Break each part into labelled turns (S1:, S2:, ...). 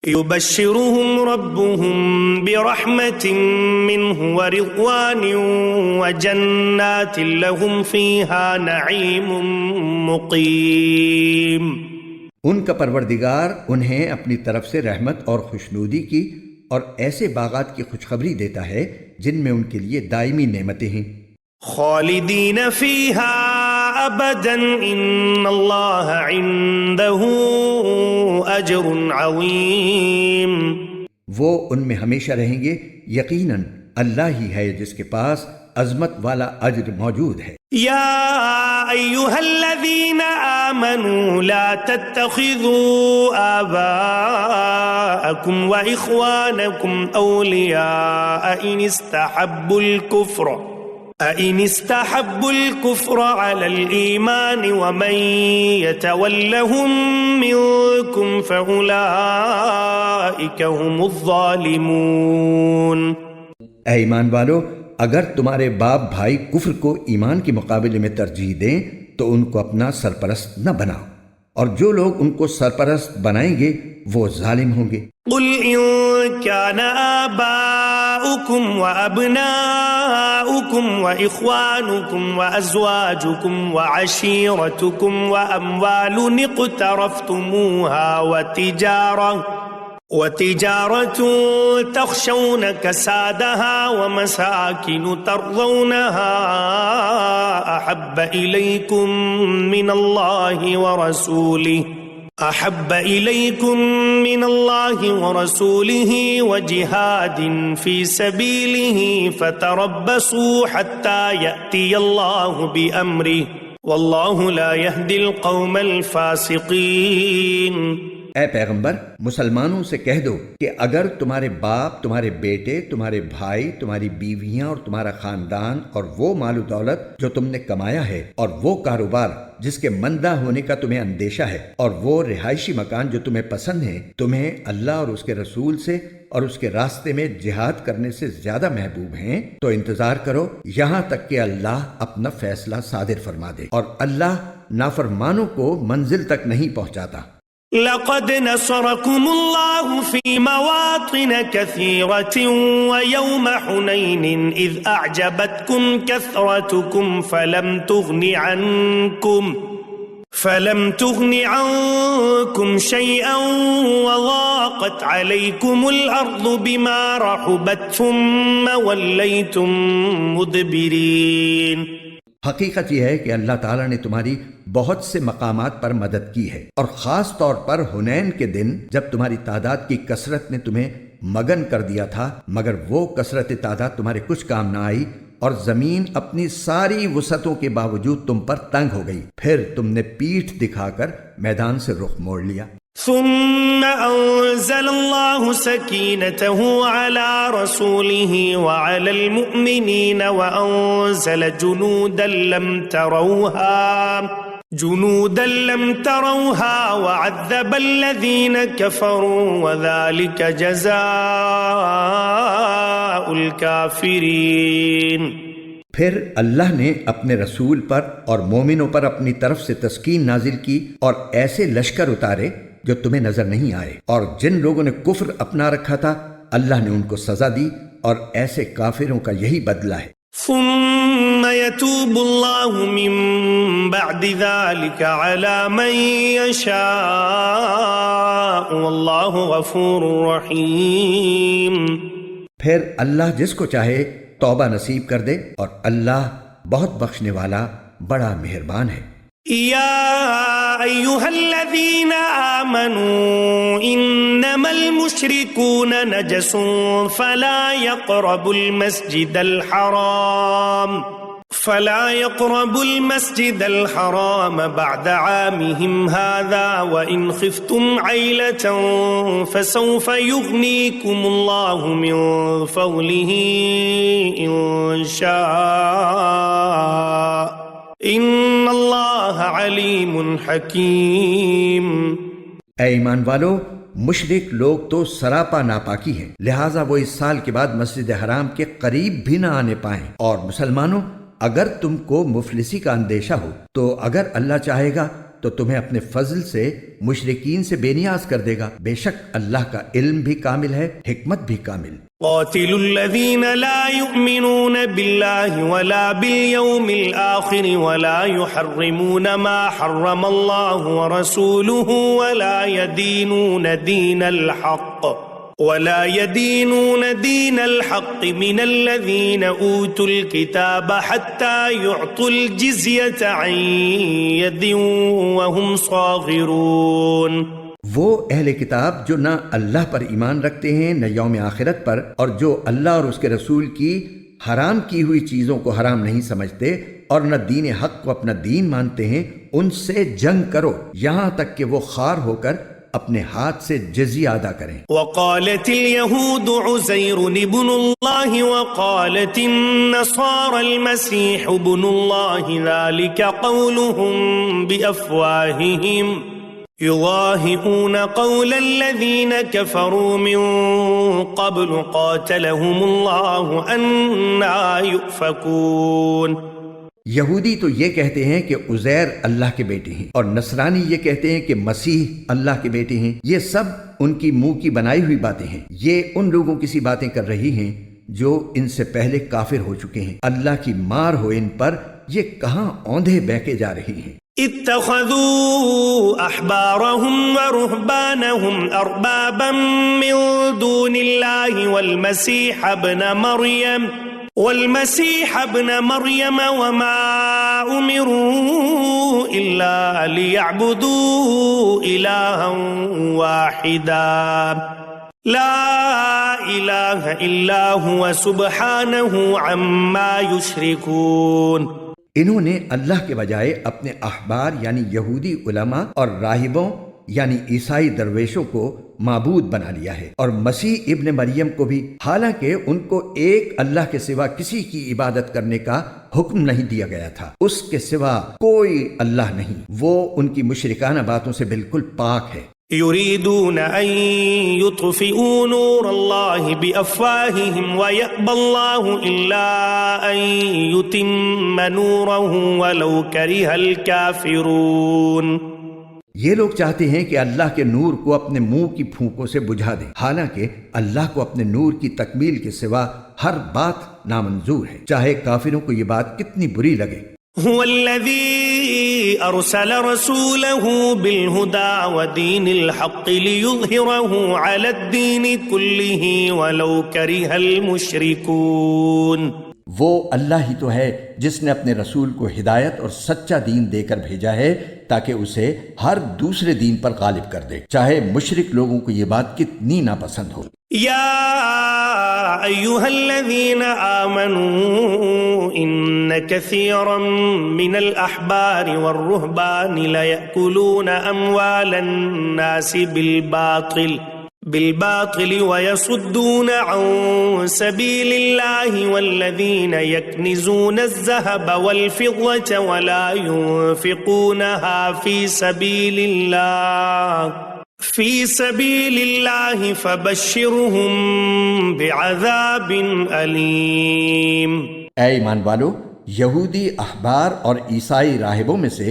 S1: يبشرهم ربهم برحمة منه ورضوان وجنات لهم فيها نعيم مقيم۔
S2: ان کا پروردگار انہیں اپنی طرف سے رحمت اور خوشنودی کی اور ایسے باغات کی خوشخبری دیتا ہے جن میں ان کے لیے دائمی نعمتیں ہیں۔
S1: خالدین فیہا ابدا ان اللہ عنده اجر عظیم۔
S2: وہ ان میں ہمیشہ رہیں گے، یقیناً اللہ ہی ہے جس کے پاس عظمت والا اجر موجود ہے۔
S1: یا ایھا الذین آمنوا لا تتخذوا آباءکم واخوانکم اولیاء ان استحبوا الكفر على الإيمان ومن يتولهم منكم فأولئك هم الظالمون۔
S2: اے ایمان والو، اگر تمہارے باپ بھائی کفر کو ایمان کے مقابلے میں ترجیح دیں تو ان کو اپنا سرپرست نہ بناؤ، اور جو لوگ ان کو سرپرست بنائیں گے وہ ظالم ہوں گے۔
S1: قل ان كان آباؤكم وأبناؤكم وإخوانكم وأزواجكم وعشيرتكم وأموال اقترفتموها وتجارة تخشون كسادها ومساكن ترضونها أحب إليكم من الله ورسوله وجهاد في سبيله فتربصوا حتى يأتي الله بأمره والله لا يهدي القوم الفاسقين۔
S2: اے پیغمبر، مسلمانوں سے کہہ دو کہ اگر تمہارے باپ، تمہارے بیٹے، تمہارے بھائی، تمہاری بیویاں اور تمہارا خاندان اور وہ مال و دولت جو تم نے کمایا ہے اور وہ کاروبار جس کے مندہ ہونے کا تمہیں اندیشہ ہے اور وہ رہائشی مکان جو تمہیں پسند ہیں تمہیں اللہ اور اس کے رسول سے اور اس کے راستے میں جہاد کرنے سے زیادہ محبوب ہیں تو انتظار کرو یہاں تک کہ اللہ اپنا فیصلہ صادر فرما دے، اور اللہ نافرمانوں کو منزل تک نہیں پہنچاتا۔
S1: لقد نصركم الله في مواطن كثيرة ويوم حنين إذ أعجبتكم كثرتكم فلم تغن عنكم شيئا وضاقت عليكم الأرض بما رحبت ثم وليتم مدبرين۔
S2: حقیقت یہ ہے کہ اللہ تعالیٰ نے تمہاری بہت سے مقامات پر مدد کی ہے، اور خاص طور پر حنین کے دن جب تمہاری تعداد کی کثرت نے تمہیں مگن کر دیا تھا، مگر وہ کثرت تعداد تمہارے کچھ کام نہ آئی، اور زمین اپنی ساری وسعتوں کے باوجود تم پر تنگ ہو گئی، پھر تم نے پیٹھ دکھا کر میدان سے رخ موڑ لیا۔
S1: ثم أنزل الله سكينته على رسوله وعلى المؤمنين وأنزل جنودا لم تروها وعذب الذين كفروا وذلك جزاء الكافرين۔
S2: پھر اللہ نے اپنے رسول پر اور مومنوں پر اپنی طرف سے تسکین نازل کی اور ایسے لشکر اتارے جو تمہیں نظر نہیں آئے، اور جن لوگوں نے کفر اپنا رکھا تھا اللہ نے ان کو سزا دی، اور ایسے کافروں کا یہی بدلہ ہے۔
S1: ثم يتوب الله من بعد ذلك على من يشاء والله غفور رحيم۔
S2: پھر اللہ جس کو چاہے توبہ نصیب کر دے، اور اللہ بہت بخشنے والا بڑا مہربان ہے۔
S1: یا ایھا الذین آمنوا انما المشرکون نجس فلا يقربوا المسجد الحرام بعد عامهم هذا وإن خفتم عيلة فسوف يغنيكم الله من فضله إن شاء إن الله عليم حكيم۔
S2: اے ایمان والو، مشرک لوگ تو سراپا ناپاکی ہیں، لہٰذا وہ اس سال کے بعد مسجد حرام کے قریب بھی نہ آنے پائیں۔ اور مسلمانوں، اگر تم کو مفلسی کا اندیشہ ہو تو اگر اللہ چاہے گا تو تمہیں اپنے فضل سے مشرکین سے بے نیاز کر دے گا۔ بے شک اللہ کا علم بھی کامل ہے، حکمت بھی کامل۔
S1: قاتلوا الذين لا يؤمنون بالله ولا باليوم الآخر ولا يحرمون ما حرم الله ورسوله ولا يدينون دين الحق من الذين أوتوا الكتاب حتى يعطوا الجزية عن يد وهم صاغرون۔
S2: وہ اہل کتاب جو نہ اللہ پر ایمان رکھتے ہیں نہ یوم آخرت پر، اور جو اللہ اور اس کے رسول کی حرام کی ہوئی چیزوں کو حرام نہیں سمجھتے اور نہ دین حق کو اپنا دین مانتے ہیں، ان سے جنگ کرو یہاں تک کہ وہ خوار ہو کر اپنے ہاتھ سے جزیہ ادا کریں۔
S1: وقالت اليهود عزير ابن الله وقالت النصارى المسيح ابن الله ذلك قولهم بأفواههم يضاهئون قول الذين كفروا من قبل قاتلهم الله أنى يؤفكون۔
S2: یہودی تو یہ کہتے ہیں کہ عزیر اللہ کے بیٹے ہیں، اور نصرانی یہ کہتے ہیں کہ مسیح اللہ کے بیٹے ہیں۔ یہ سب ان کی منہ کی بنائی ہوئی باتیں ہیں، یہ ان لوگوں کی سی باتیں کر رہی ہیں جو ان سے پہلے کافر ہو چکے ہیں۔ اللہ کی مار ہو ان پر، یہ کہاں اوندھے بہکے جا رہی ہیں۔
S1: اتخذوا احبارهم ورهبانهم اربابا من دون الله والمسيح ابن مريم وما امروا الا ليعبدوا الها واحدا لا اله الا هو سبحانه عما يشركون۔
S2: انہوں نے اللہ کے بجائے اپنے احبار یعنی یہودی علماء اور راہبوں یعنی عیسائی درویشوں کو معبود بنا لیا ہے، اور مسیح ابن مریم کو بھی، حالانکہ ان کو ایک اللہ کے سوا کسی کی عبادت کرنے کا حکم نہیں دیا گیا تھا۔ اس کے سوا کوئی اللہ نہیں، وہ ان کی مشرکانہ باتوں سے بالکل پاک ہے۔
S1: يريدون أن يطفئوا نور الله بأفواههم ويأبى الله إلا أن يتم نوره ولو كره الكافرون۔
S2: یہ لوگ چاہتے ہیں کہ اللہ کے نور کو اپنے منہ کی پھونکوں سے بجھا دیں، حالانکہ اللہ کو اپنے نور کی تکمیل کے سوا ہر بات نامنظور ہے، چاہے کافروں کو یہ بات کتنی بری لگے۔
S1: هو الذي أرسل رسوله بالهدى ودين الحق ليظهره على الدين كله ولو كره المشركون۔
S2: وہ اللہ ہی تو ہے جس نے اپنے رسول کو ہدایت اور سچا دین دے کر بھیجا ہے تاکہ اسے ہر دوسرے دین پر غالب کر دے، چاہے مشرک لوگوں کو یہ بات کتنی ناپسند ہو۔
S1: یا ایھا الذین آمنوا ان کثیرا من الاحبار والرہبان لیأکلون اموال الناس بالباطل ويصدون عن سبيل الله والذين يكنزون الذهب والفضة ولا ينفقونها في سبيل الله فبشرهم بعذاب أليم۔
S2: اے ایمان والو، یہودی احبار اور عیسائی راہبوں میں سے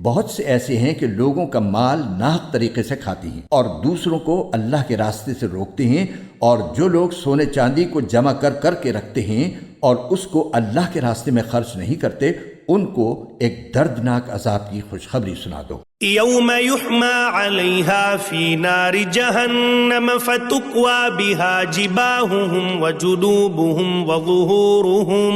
S2: بہت سے ایسے ہیں کہ لوگوں کا مال ناحق طریقے سے کھاتے ہیں اور دوسروں کو اللہ کے راستے سے روکتے ہیں، اور جو لوگ سونے چاندی کو جمع کر کر کے رکھتے ہیں اور اس کو اللہ کے راستے میں خرچ نہیں کرتے، ان کو ایک دردناک عذاب کی خوشخبری سنا دو۔
S1: یوم یحمى علیہا فی نار جہنم فتکوی بہا جباہہم وجنوبہم وظہورہم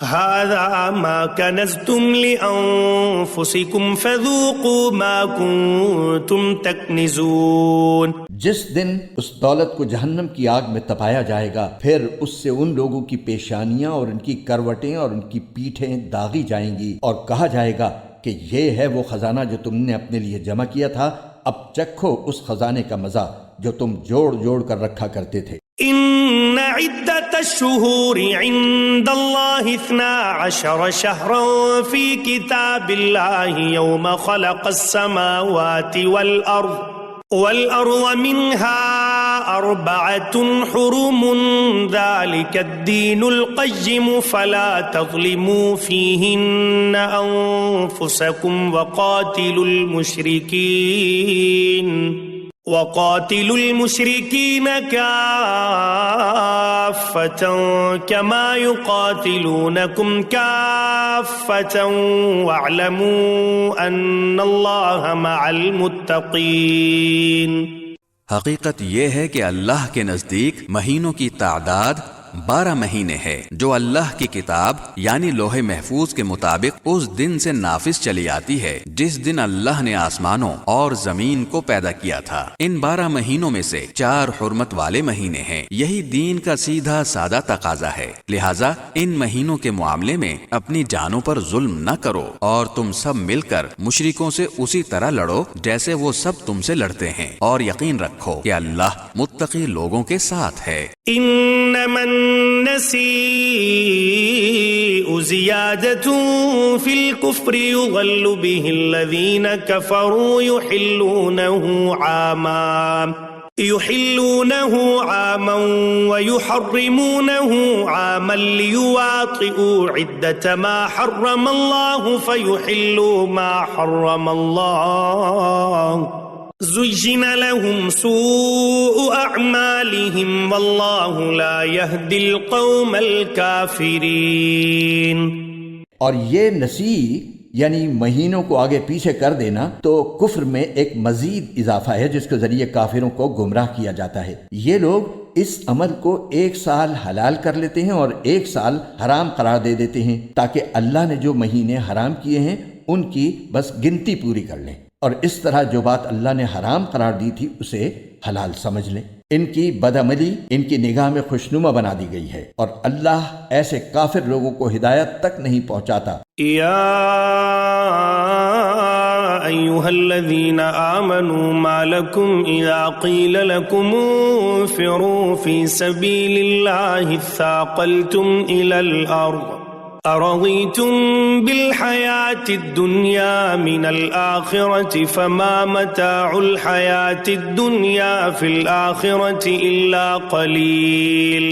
S1: هذا ما كنزتم لأنفسكم فذوقوا ما كنتم تكنزون۔
S2: جس دن اس دولت کو جہنم کی آگ میں تپایا جائے گا، پھر اس سے ان لوگوں کی پیشانیاں اور ان کی کروٹیں اور ان کی پیٹھیں داغی جائیں گی، اور کہا جائے گا کہ یہ ہے وہ خزانہ جو تم نے اپنے لیے جمع کیا تھا، اب چکھو اس خزانے کا مزہ جو تم جوڑ جوڑ کر رکھا کرتے تھے۔
S1: ان عدت الشہور عند اللہ 12 شہرا فی کتاب اللہ یوم خلق السماوات والارض منها أربعة حرم ذلك الدين القيم فلا تظلموا فيهن أنفسكم وقاتلوا المشركين كافة كما يقاتلونكم كافة واعلموا أن الله مع المتقين۔
S3: حقیقت یہ ہے کہ اللہ کے نزدیک مہینوں کی تعداد 12 مہینے ہے جو اللہ کی کتاب یعنی لوح محفوظ کے مطابق اس دن سے نافذ چلی آتی ہے جس دن اللہ نے آسمانوں اور زمین کو پیدا کیا تھا۔ ان 12 مہینوں میں سے 4 حرمت والے مہینے ہیں۔ یہی دین کا سیدھا سادہ تقاضا ہے، لہٰذا ان مہینوں کے معاملے میں اپنی جانوں پر ظلم نہ کرو اور تم سب مل کر مشرکوں سے اسی طرح لڑو جیسے وہ سب تم سے لڑتے ہیں، اور یقین رکھو کہ اللہ متقی لوگوں کے ساتھ ہے۔
S1: انما النسيء زيادة في الكفر يضل به الذين كفروا يحلونه عاما ويحرمونه عاما ليواطئوا عدة ما حرم الله فيحلوا ما حرم الله زين لهم سوء أعمالهم والله لا يهدي القوم الكافرين۔
S2: اور یہ نسی یعنی مہینوں کو آگے پیچھے کر دینا تو کفر میں ایک مزید اضافہ ہے جس کے ذریعے کافروں کو گمراہ کیا جاتا ہے۔ یہ لوگ اس عمل کو 1 سال حلال کر لیتے ہیں اور 1 سال حرام قرار دے دیتے ہیں تاکہ اللہ نے جو مہینے حرام کیے ہیں ان کی بس گنتی پوری کر لیں، اور اس طرح جو بات اللہ نے حرام قرار دی تھی اسے حلال سمجھ لیں۔ ان کی بدعملی ان کی نگاہ میں خوشنما بنا دی گئی ہے، اور اللہ ایسے کافر لوگوں کو ہدایت تک نہیں پہنچاتا۔
S1: یا ایھا الذین آمنوا ما لکم اذا قیل لکم انفروا فی سبیل اللہ اثاقلتم الی الارض أرضيتم بالحياة الدنيا من الآخرة فما متاع الحياة الدنيا في الآخرة إلا قليل۔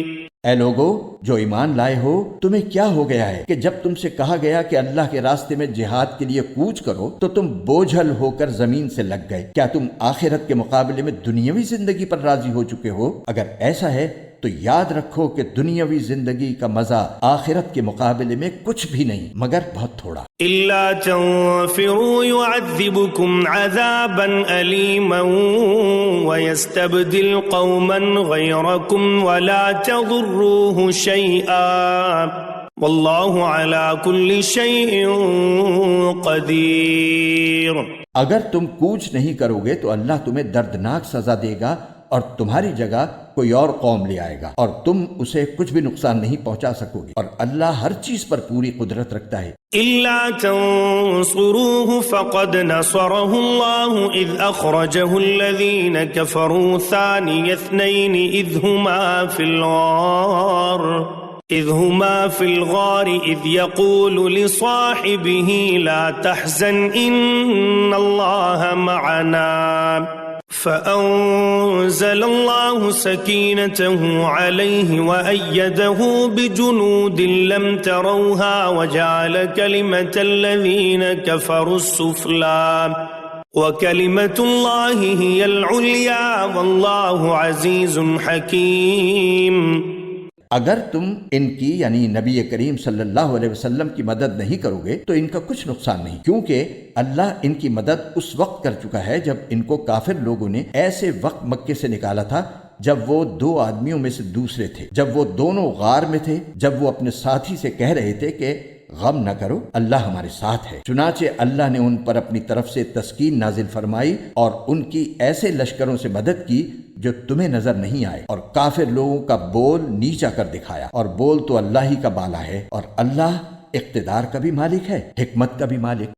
S2: اے لوگو جو ایمان لائے ہو، تمہیں کیا ہو گیا ہے کہ جب تم سے کہا گیا کہ اللہ کے راستے میں جہاد کے لیے کوچ کرو تو تم بوجھل ہو کر زمین سے لگ گئے؟ کیا تم آخرت کے مقابلے میں دنیاوی زندگی پر راضی ہو چکے ہو؟ اگر ایسا ہے تو یاد رکھو کہ دنیاوی زندگی کا مزہ آخرت کے مقابلے میں کچھ بھی نہیں مگر بہت تھوڑا۔
S1: إِلَّا تَنْفِرُوا يُعَذِّبُكُمْ عَذَابًا أَلِيمًا وَيَسْتَبْدِلْ قَوْمًا غَيْرَكُمْ وَلَا تَضُرُّوهُ شَيْئًا وَاللَّهُ عَلَى كُلِّ شَيْءٍ قَدِيرٌ۔
S2: اگر تم کوچ نہیں کرو گے تو اللہ تمہیں دردناک سزا دے گا اور تمہاری جگہ کوئی اور قوم لے آئے گا اور تم اسے کچھ بھی نقصان نہیں پہنچا سکو گے، اور اللہ ہر چیز پر پوری قدرت رکھتا ہے۔
S1: إِلَّا تَنصُرُوهُ فَقَدْ نَصَرَهُ اللَّهُ إِذْ أَخْرَجَهُ الَّذِينَ كَفَرُوا ثَانِيَ اثْنَيْنِ إِذْ هُمَا فِي الْغَارِ إِذْ يَقُولُ لِصَاحِبِهِ لَا تَحْزَنْ إِنَّ اللَّهَ مَعَنَا فَأَنزَلَ اللَّهُ سَكِينَتَهُ عَلَيْهِ وَأَيَّدَهُ بِجُنُودٍ لَّمْ تَرَوْهَا وَجَعَلَ كَلِمَةَ الَّذِينَ كَفَرُوا السُّفْلَىٰ وَكَلِمَةُ اللَّهِ هِيَ الْعُلْيَا وَاللَّهُ عَزِيزٌ حَكِيمٌ۔
S2: اگر تم ان کی یعنی نبی کریم صلی اللہ علیہ وسلم کی مدد نہیں کرو گے تو ان کا کچھ نقصان نہیں، کیونکہ اللہ ان کی مدد اس وقت کر چکا ہے جب ان کو کافر لوگوں نے ایسے وقت مکے سے نکالا تھا جب وہ 2 آدمیوں میں سے دوسرے تھے، جب وہ دونوں غار میں تھے، جب وہ اپنے ساتھی سے کہہ رہے تھے کہ غم نہ کرو، اللہ ہمارے ساتھ ہے۔ چنانچہ اللہ نے ان پر اپنی طرف سے تسکین نازل فرمائی اور ان کی ایسے لشکروں سے مدد کی جو تمہیں نظر نہیں آئے، اور کافر لوگوں کا بول نیچا کر دکھایا، اور بول تو اللہ ہی کا بالا ہے، اور اللہ اقتدار کا بھی مالک ہے، حکمت کا بھی مالک۔